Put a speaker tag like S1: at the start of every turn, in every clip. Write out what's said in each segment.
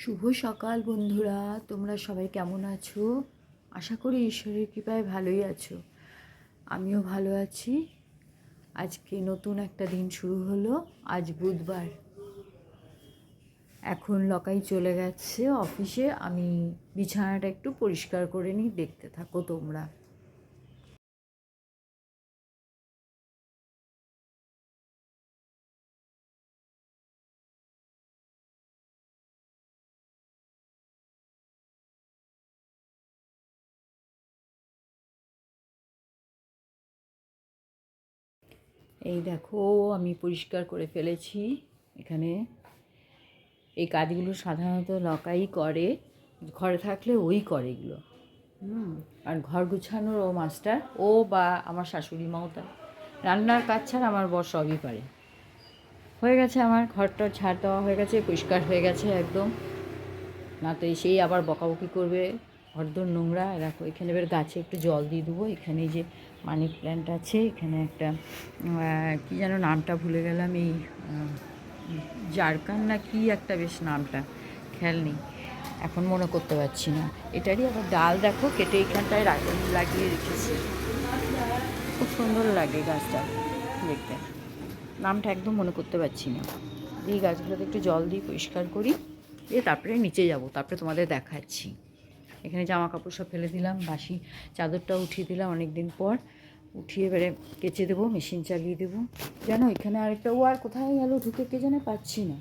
S1: শুভ সকাল বন্ধুরা, তোমরা সবাই কেমন আছো? আশা করি ঈশ্বরের কৃপায় ভালোই আছো। আমিও ভালো আছি। আজকে নতুন একটা দিন শুরু হলো। আজ বুধবার। এখন লকাই চলে গেছে অফিসে। আমি বিছানাটা একটু পরিষ্কার করে নিই, দেখতে থাকো তোমরা। এই দেখো, আমি পরিষ্কার করে ফেলেছি। এখানে এই কাজগুলো সাধারণত লকাই করে, ঘরে থাকলে ওই করে এগুলো। আর ঘর গুছানোর ও মাস্টার, ও বা আমার শাশুড়ি মাও তাই। রান্নার কাজ ছাড়া আমার বর সবই পারে। হয়ে গেছে, আমার ঘরটা ঝাড় দেওয়া হয়ে গেছে, পরিষ্কার হয়ে গেছে একদম। না তো এসেই আবার বকাবকি করবে, ঘরদোর নোংরা। দেখো এখানে এবার গাছে একটু জল দিয়ে দেবো। এখানে এই যে মানি প্ল্যান্ট আছে, এখানে একটা কী যেন নামটা ভুলে গেলাম, এই জারকান না কি একটা, বেশ নামটা খেয়াল নেই, এখন মনে করতে পারছি না। এটারই আবার ডাল দেখো কেটে এইখানটায় লাগিয়ে রেখেছি। খুব সুন্দর লাগে গাছটা দেখতে, নামটা একদম মনে করতে পারছি না। এই গাছগুলোতে একটু জল দিয়ে পরিষ্কার করি, দিয়ে তারপরে নিচে যাব, তারপরে তোমাদের দেখাচ্ছি। এখানে জামা কাপড় সব ফেলে দিলাম, বাসি চাদরটা উঠিয়ে দিলাম অনেক দিন পর, উঠিয়ে এবারে কেচে দেবো, মেশিন চালিয়ে দেবো। জানো এখানে আরেকটা, ও আর কোথায় গেল ঢুকে, কে যেন পাচ্ছি না।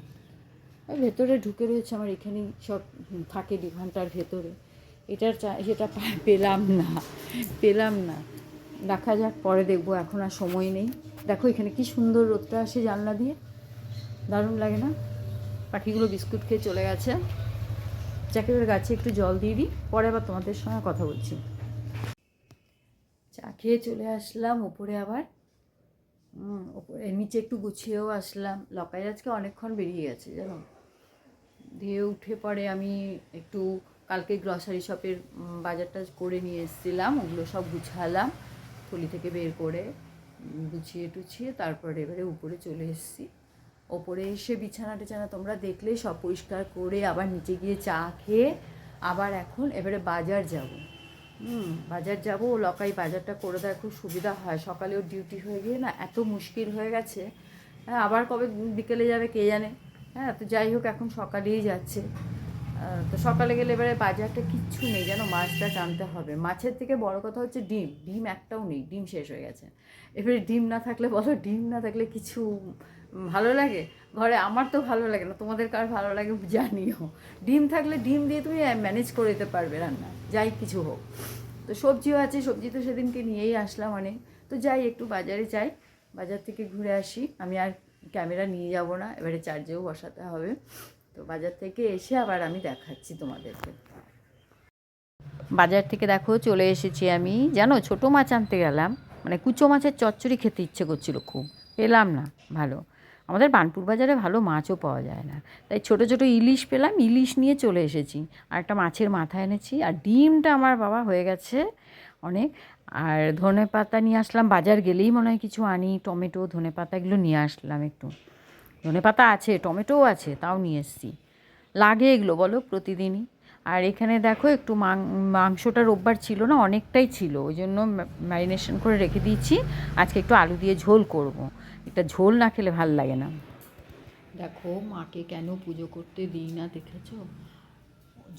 S1: ভেতরে ঢুকে রয়েছে, আমার এখানেই সব থাকে ডিভানটার ভেতরে। সেটা পেলাম না। দেখা যাক, পরে দেখবো, এখন আর সময় নেই। দেখো এখানে কি সুন্দর রোদটা আসে জানলা দিয়ে, দারুণ লাগে না? পাখিগুলো বিস্কুট খেয়ে চলে গেছে। চাকের গাছে একটু জল দিয়ে দিই, পরে আবার তোমাদের সঙ্গে কথা বলছি। চা খেয়ে চলে আসলাম ওপরে, আবার ওপরে নিচে একটু গুছিয়েও আসলাম। লকাই আজকে অনেকক্ষণ বেরিয়ে গেছে জানো। দিয়ে উঠে পরে আমি একটু কালকে গ্রসারি শপের বাজারটা করে নিয়ে এসেছিলাম, ওগুলো সব গুছালাম থলি থেকে বের করে, গুছিয়ে টুছিয়ে তারপরে এবারে উপরে চলে এসেছি। ওপরে এসে বিছানা টিছানা তোমরা দেখলেই সব পরিষ্কার করে আবার নিচে গিয়ে চা খেয়ে আবার এখন এবারে বাজার যাব। বাজার যাব। ও লকাই বাজারটা করে দেয়, খুব সুবিধা হয়। সকালে ওর ডিউটি হয়ে গিয়ে না এত মুশকিল হয়ে গেছে। হ্যাঁ, আবার কবে বিকেলে যাবে কে জানে। হ্যাঁ, তো যাই হোক এখন সকালেই যাচ্ছে। তো সকালে গেলে এবারে বাজারটা কিচ্ছু নেই যেন, মাছটা টানতে হবে। মাছের থেকে বড় কথা হচ্ছে ডিম একটাও নেই, ডিম শেষ হয়ে গেছে। এবারে ডিম না থাকলে বলো, ডিম না থাকলে কিছু ভালো লাগে ঘরে? আমার তো ভালো লাগে না, তোমাদের কার ভালো লাগে জানিও। ডিম থাকলে ডিম দিয়ে তুমি ম্যানেজ করে দিতে পারবে রান্না, যাই কিছু হোক। তো সবজিও আছে, সবজি তো সেদিনকে নিয়েই আসলাম অনেক। তো যাই একটু বাজারে যাই, বাজার থেকে ঘুরে আসি। আমি আর ক্যামেরা নিয়ে যাব না, এবারে চার্জেও বসাতে হবে। তো বাজার থেকে এসে আবার আমি দেখাচ্ছি তোমাদেরকে। বাজার থেকে দেখো চলে এসেছি আমি। জানো ছোটো মাছ আনতে গেলাম, মানে কুচো মাছের চচ্চড়ি খেতে ইচ্ছে করছিল খুব, পেলাম না ভালো। আমাদের বানপুর বাজারে ভালো মাছও পাওয়া যায় না, তাই ছোটো ছোটো ইলিশ পেলাম, ইলিশ নিয়ে চলে এসেছি। আর একটা মাছের মাথা এনেছি, আর ডিমটা আমার বাবা হয়ে গেছে অনেক। আর ধনে পাতা নিয়ে আসলাম, বাজার গেলেই মনে হয় কিছু আনি, টমেটো ধনে পাতা এগুলো নিয়ে আসলাম একটু। ধনে পাতা আছে, টমেটোও আছে, তাও নিয়ে এসেছি। লাগে এগুলো বলো প্রতিদিনই। আর এখানে দেখো একটু মাংসটা রোববার ছিল না, অনেকটাই ছিল, ওই জন্য ম্যারিনেশন করে রেখে দিয়েছি। আজকে একটু আলু দিয়ে ঝোল করব। এটা ঝোল না খেলে ভাল লাগে না। দেখো মাকে কেন পুজো করতে দিই না দেখেছো?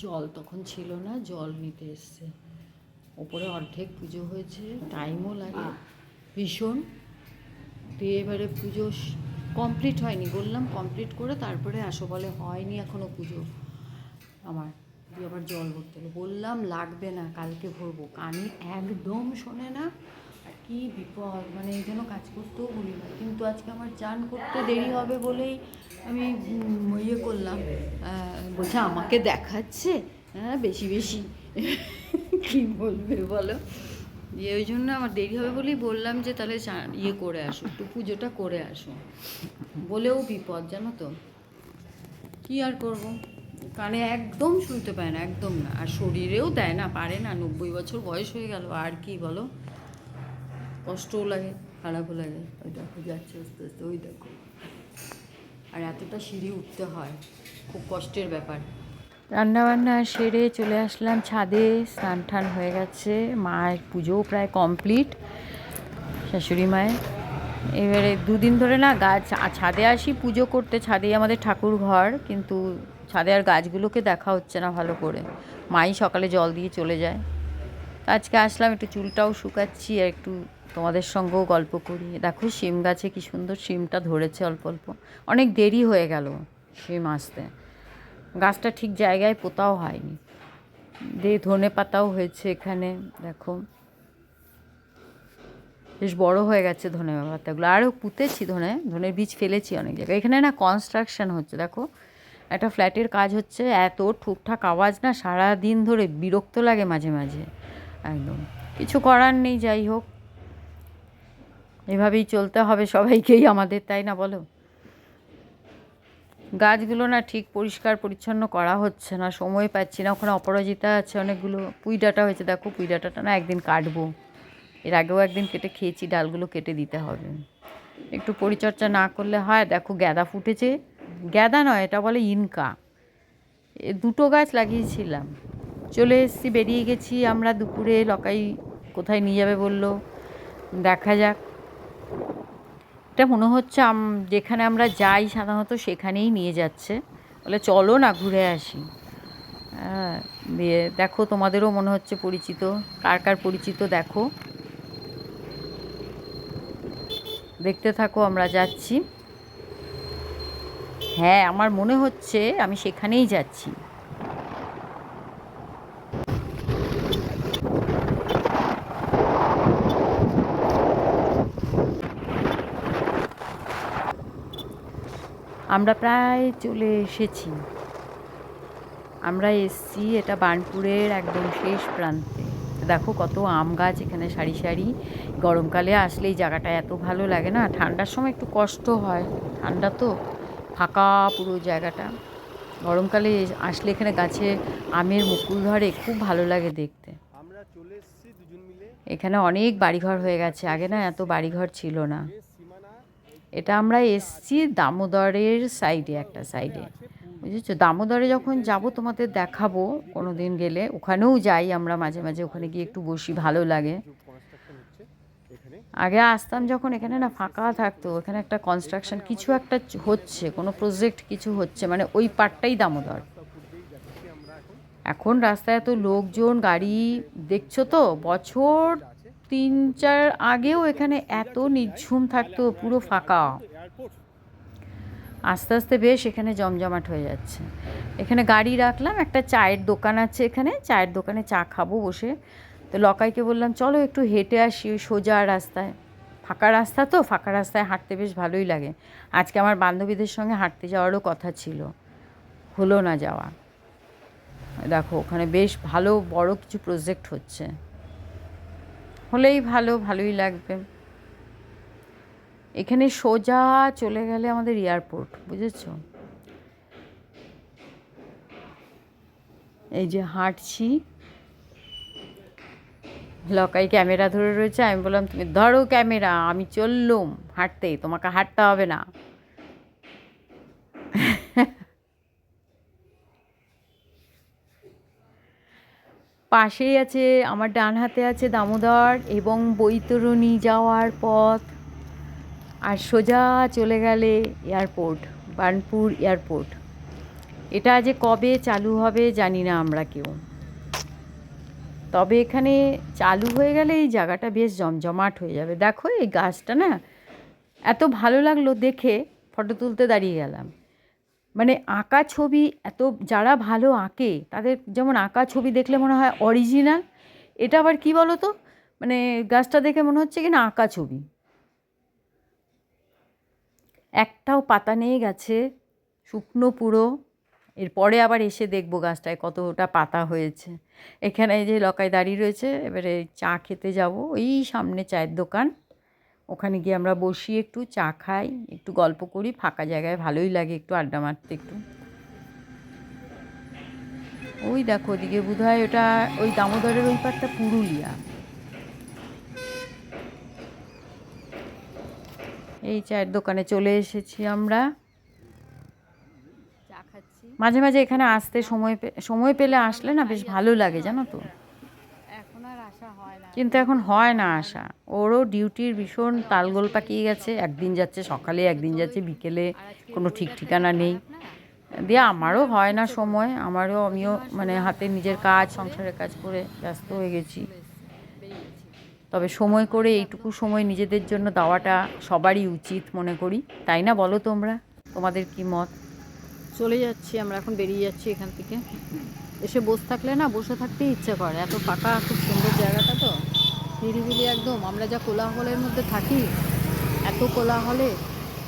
S1: জল তখন ছিল না, জল নিতে এসছে। ওপরে অর্ধেক পুজো হয়েছে, টাইমও লাগে ভীষণ। দিয়ে এবারে পুজো কমপ্লিট হয়নি, বললাম কমপ্লিট করে তারপরে আসো, বলে হয়নি এখনও পুজো আমার। দিয়ে আবার জল ভরতে হলো, বললাম লাগবে না কালকে ভরবো, কানে একদম শোনে না। আর কি বিপদ, মানে এই জন্য কাজ করতেও বলি না। কিন্তু আজকে আমার চান করতে দেরি হবে বলেই আমি ইয়ে করলাম। বলছে আমাকে দেখাচ্ছে, হ্যাঁ বেশি বেশি কী বলবে বলো। দিয়ে ওই জন্য আমার দেরি হবে বলেই বললাম যে তাহলে ইয়ে করে আসো, একটু পুজোটা করে আসো। বলেও বিপদ জানো তো, কী আর করবো। কানে একদম শুনতে পায় না, একদম না। আর শরীরেও দেয় না, পারে না, 90 বছর বয়স হয়ে গেল, আর কি বলো। কষ্টও লাগে, খারাপও লাগে। ওই দেখো যাচ্ছে আস্তে আস্তে, ওই দেখো। আর এতটা সিঁড়ি উঠতে হয়, খুব কষ্টের ব্যাপার। রান্নাবান্না সেরে চলে আসলাম ছাদে, স্নান টান হয়ে গেছে, মায়ের পুজোও প্রায় কমপ্লিট, শাশুড়ি মায়ের। এবারে দুদিন ধরে না ছাদে আসি পুজো করতে, ছাদেই আমাদের ঠাকুর ঘর, কিন্তু ছাদে আর গাছগুলোকে দেখা হচ্ছে না ভালো করে। মাই সকালে জল দিয়ে চলে যায়। আজকে আসলাম, একটু চুলটাও শুকাচ্ছি আর একটু তোমাদের সঙ্গেও গল্প করি। দেখো শিম গাছে কি সুন্দর শিমটা ধরেছে অল্প অল্প। অনেক দেরি হয়ে গেল শিম আসতে, গাছটা ঠিক জায়গায় পোতাও হয়নি। ধনে পাতাও হয়েছে এখানে, দেখো বেশ বড় হয়ে গেছে ধনে পাতাগুলো। আরও পুঁতেছি, ধনের বীজ ফেলেছি অনেক জায়গায়। এখানে না কনস্ট্রাকশন হচ্ছে, দেখো একটা ফ্ল্যাটের কাজ হচ্ছে, এত ঠুকঠাক আওয়াজ না, সারা দিন ধরে বিরক্ত লাগে মাঝে মাঝে একদম। কিছু করার নেই, যাই হোক এভাবেই চলতে হবে সবাইকেই আমাদের, তাই না বলো? গাছগুলো না ঠিক পরিষ্কার পরিচ্ছন্ন করা হচ্ছে না, সময় পাচ্ছি না। ওখানে অপরাজিতা আছে অনেকগুলো, পুঁই ডাঁটা হয়েছে, দেখো পুঁই ডাঁটাটা না একদিন কাটবো, এর আগেও একদিন কেটে খেয়েছি, ডালগুলো কেটে দিতে হবে। একটু পরিচর্যা না করলে হয়। দেখো গ্যাদা ফুটেছে, গ্যাদা নয় এটা বলে ইনকা, দুটো গাছ লাগিয়েছিলাম। চলে এসেছি, বেরিয়ে গেছি আমরা দুপুরে। লকাই কোথায় নিয়ে যাবে বললো, দেখা যাক। এটা মনে হচ্ছে যেখানে আমরা যাই সাধারণত সেখানেই নিয়ে যাচ্ছে, বলে চলো না ঘুরে আসি। হ্যাঁ, দিয়ে দেখো তোমাদেরও মনে হচ্ছে পরিচিত, কার কার পরিচিত দেখো, দেখতে থাকো আমরা যাচ্ছি। হ্যাঁ, আমার মনে হচ্ছে আমি সেখানেই যাচ্ছি। আমরা প্রায় চলে এসেছি। আমরা এসছি এটা বার্নপুরের একদম শেষ প্রান্তে। দেখো কত আম গাছ এখানে সারি সারি। গরমকালে আসলে এই জায়গাটা এত ভালো লাগে না, ঠান্ডার সময় একটু কষ্ট হয়, ঠান্ডা তো, ফাঁকা পুরো জায়গাটা। গরমকালে আসলে এখানে গাছে আমের মুকুল ধরে, খুব ভালো লাগে দেখতে। এখানে অনেক বাড়িঘর হয়ে গেছে, আগে না এত বাড়িঘর ছিল না। এটা আমরা এসছি দামোদরের সাইডে, একটা সাইডে, বুঝেছো? দামোদরে যখন যাব তোমাদের দেখাবো কোনো দিন গেলে, ওখানেও যাই আমরা মাঝে মাঝে, ওখানে গিয়ে একটু বসি, ভালো লাগে। আগে আসতাম যখন, এখানে না ফাঁকা থাকতো, এখানে একটা কনস্ট্রাকশন কিছু একটা হচ্ছে, কোনো প্রজেক্ট কিছু হচ্ছে, মানে ওই পার্টটাই দামোদর। এখন রাস্তায় এত লোকজন গাড়ি, দেখছো তো, বছর 3-4 আগেও এখানে এত নিঝুম থাকতো, পুরো ফাঁকা। আস্তে আস্তে বেশ এখানে জমজমাট হয়ে যাচ্ছে। এখানে গাড়ি রাখলাম, একটা চায়ের দোকান আছে এখানে, চায়ের দোকানে চা খাবো বসে। তো লকাইকে বললাম চলো একটু হেঁটে আসি ওই সোজা রাস্তায়, ফাঁকা রাস্তা তো, ফাঁকা রাস্তায় হাঁটতে বেশ ভালোই লাগে। আজকে আমার বান্ধবীদের সঙ্গে হাঁটতে যাওয়ারও কথা ছিল, হলো না যাওয়া। দেখো ওখানে বেশ ভালো বড় কিছু প্রজেক্ট হচ্ছে, হলেই ভালো, ভালোই লাগবে। এখানে সোজা চলে গেলে আমাদের এয়ারপোর্ট, বুঝেছো? এই যে হাঁটছি, লকাই ক্যামেরা ধরে রয়েছে, আমি বললাম তুমি ধরো ক্যামেরা, আমি চললুম হাঁটতে, তোমাকে হাঁটতে হবে না। পাশেই আছে, আমার ডান হাতে আছে দামোদর এবং বৈতরণী যাওয়ার পথ, আর সোজা চলে গেলে এয়ারপোর্ট, বার্নপুর এয়ারপোর্ট। এটা যে কবে চালু হবে জানি না আমরা কেউ, তবে এখানে চালু হয়ে গেলে এই জায়গাটা বেশ জমজমাট হয়ে যাবে। দেখো এই গাছটা না এত ভালো লাগলো দেখে, ফটো তুলতে দাঁড়িয়ে গেলাম। মানে আঁকা ছবি, এত যারা ভালো আঁকে তাদের যেমন আঁকা ছবি দেখলে মনে হয় অরিজিনাল, এটা আবার কি বলো তো, মানে গাছটা দেখে মনে হচ্ছে কি না আঁকা ছবি। একটাও পাতা নেই গাছে, শুকনো পুরো। এরপরে আবার এসে দেখবো গাছটায় কতটা পাতা হয়েছে। এখানে এই যে লকাই দাঁড়িয়ে রয়েছে, এবারে চা খেতে যাব, ওই সামনে চায়ের দোকান, ওখানে গিয়ে আমরা বসি, একটু চা খাই, একটু গল্প করি, ফাঁকা জায়গায় ভালোই লাগে একটু আড্ডা মারতে একটু। ওই দেখো ওদিকে বোধহয় ওটা, ওই দামোদরের ওই পারটা পুরুলিয়া। এই চায়ের দোকানে চলে এসেছি আমরা, চা খাচ্ছি। মাঝে মাঝে এখানে আসতে সময় পেলে আসলে না বেশ ভালো লাগে, জানো তো।
S2: এখন আর আসা হয় না,
S1: কিন্তু এখন হয় না আসা, ওরও ডিউটির ভীষণ তালগোল পাকিয়ে গেছে, একদিন যাচ্ছে সকালে একদিন যাচ্ছে বিকেলে,
S2: আর আজকে
S1: কোনো ঠিক
S2: ওয়েদারটা
S1: ঠিকানা
S2: কি
S1: নেই।
S2: খারাপ না,
S1: দিয়ে আমারও
S2: শুনতে আর
S1: হয় না
S2: ইচ্ছে করছে
S1: সময়, আমিও
S2: অথবা
S1: মানে হাতে
S2: শোনা
S1: নিজের
S2: খাওয়া
S1: কাজ
S2: দাওয়া করে
S1: সংসারের কাজ করে ব্যস্ত হয়ে গেছি।
S2: চলে এসেছি, বেরিয়ে গেছি।
S1: তবে সময় করে
S2: ভালোই লাগলো।
S1: এইটুকু সময় নিজেদের জন্য দেওয়াটা সবারই উচিত মনে করি, তাই না? বলো তোমরা, তোমাদের কি মত?
S2: চলে যাচ্ছি আমরা, এখন বেরিয়ে যাচ্ছি এখান থেকে। এসে বসে থাকলে না, বসে থাকতেই ইচ্ছে করে, এত ফাঁকা, খুব সুন্দর জায়গাটা তো, নিরিবিলি একদম। আমরা যা কোলাহলের মধ্যে থাকি, এত কোলাহলে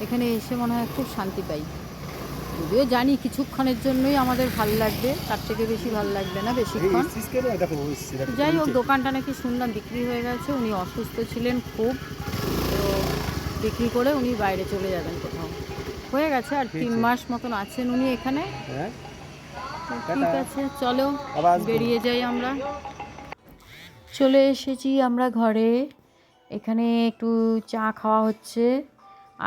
S2: এখানে এসে মনে হয় খুব শান্তি পাই। যদিও জানি কিছুক্ষণের জন্যই আমাদের ভাল লাগবে, তার থেকে বেশি ভাল লাগবে না বেশিক্ষণ। যাই হোক, দোকানটা নাকি শুনলাম বিক্রি হয়ে গেছে, উনি অসুস্থ ছিলেন খুব, তো বিক্রি করে উনি বাইরে চলে যাবেন কোথাও, হয়ে গেছে। আর 3 মাস মতন আছেন উনি এখানে। তো ঠিক আছে, চলো বেরিয়ে যাই আমরা।
S1: চলে এসেছি আমরা ঘরে। এখানে একটু চা খাওয়া হচ্ছে,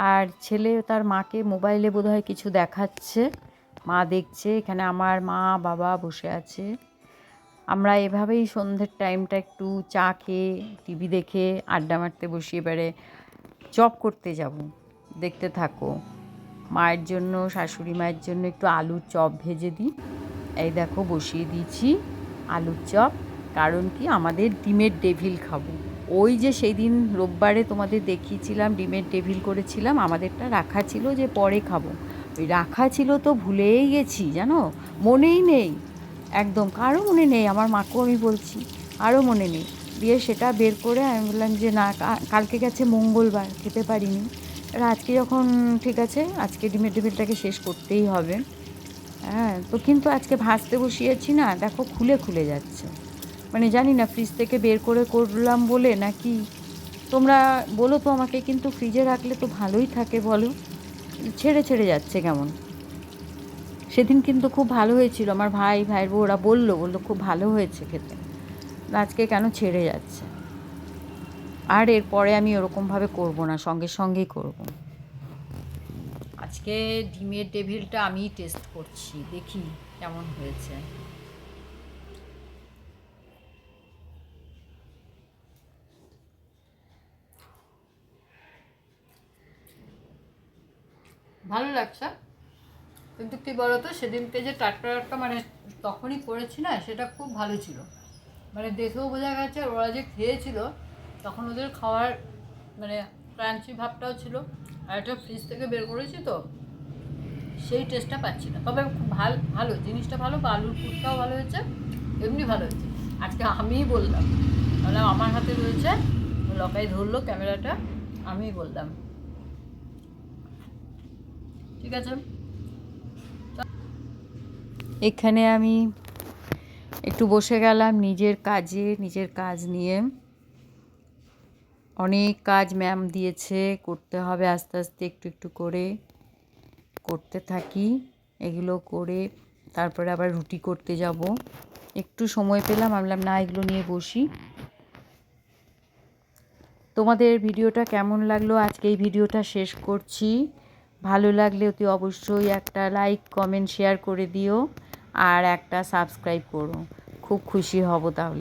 S1: আর ছেলে তার মাকে মোবাইলে বোধহয় কিছু দেখাচ্ছে, মা দেখছে। এখানে আমার মা বাবা বসে আছে। আমরা এভাবেই সন্ধ্যের টাইমটা একটু চা খেয়ে টিভি দেখে আড্ডা মারতে বসি। এবারে চপ করতে যাব, দেখতে থাকো। মায়ের জন্য, শাশুড়ি মায়ের জন্য একটু আলুর চপ ভেজে দিই। এই দেখো বসিয়ে দিয়েছি আলুর চপ। কারণ কি, আমাদের ডিমের ডেভিল খাবো। ওই যে সেই দিন রোববারে তোমাদের দেখিয়েছিলাম ডিমের ডেভিল করেছিলাম, আমাদেরটা রাখা ছিল যে পরে খাবো। ওই রাখা ছিল তো ভুলেই গেছি, জানো, মনেই নেই একদম, কারও মনে নেই। আমার মাকেও আমি বলছি, আরও মনে নেই। দিয়ে সেটা বের করে আমি বললাম যে না, কালকে গেছে মঙ্গলবার, খেতে পারিনি। আর আজকে যখন ঠিক আছে, আজকে ডিমের ডেভিলটাকে শেষ করতেই হবে। হ্যাঁ, তো কিন্তু আজকে ভাজতে বসিয়েছি না, দেখো খুলে খুলে যাচ্ছে। মানে জানি না ফ্রিজ থেকে বের করে করলাম বলে নাকি। তোমরা বলো তো আমাকে, কিন্তু ফ্রিজে রাখলে তো ভালোই থাকে বলো, ছেড়ে ছেড়ে যাচ্ছে কেমন। সেদিন কিন্তু খুব ভালো হয়েছিল, আমার ভাইয়ের বউ ওরা বললো খুব ভালো হয়েছে খেতে। আজকে কেন ছেড়ে যাচ্ছে। আর এরপরে আমি ওরকমভাবে করব না, সঙ্গে সঙ্গেই করব। আজকে ডিমের ডেভিলটা আমিই টেস্ট করছি, দেখি কেমন হয়েছে। ভালো লাগছে, কিন্তু কী বলতো, সেদিনকে যে টাটকা মানে তখনই করেছি না, সেটা খুব ভালো ছিল। মানে দেখেও বোঝা গেছে, ওরা যে খেয়েছিল তখন ওদের খাওয়ার মানে ক্রাঞ্চি ভাবটাও ছিল। আর এটা ফ্রিজ থেকে বের করেছি তো সেই টেস্টটা পাচ্ছি না। তবে খুব ভালো জিনিসটা ভালো, বা আলুর পুরটাও ভালো হয়েছে, এমনি ভালো হয়েছে। আজকে আমিই বললাম আমার হাতে রয়েছে, লকাই ধরলো ক্যামেরাটা, আমিই বললাম ঠিক আছে। এখানে আমি একটু বসে গেলাম নিজের কাজ নিয়ে। অনেক কাজ ম্যাম দিয়েছে, করতে হবে আস্তে আস্তে একটু একটু করে করতে থাকি। এগুলো করে তারপরে আবার রুটি করতে যাব। একটু সময় পেলাম, ভাবলাম না এগুলো নিয়ে বসি। তোমাদের ভিডিওটা কেমন লাগলো, আজকে এই ভিডিওটা শেষ করছি। ভালো লাগলে অতি অবশ্যই একটা লাইক কমেন্ট শেয়ার করে দিও, আর একটা সাবস্ক্রাইব করো, খুব খুশি হব তাহলে।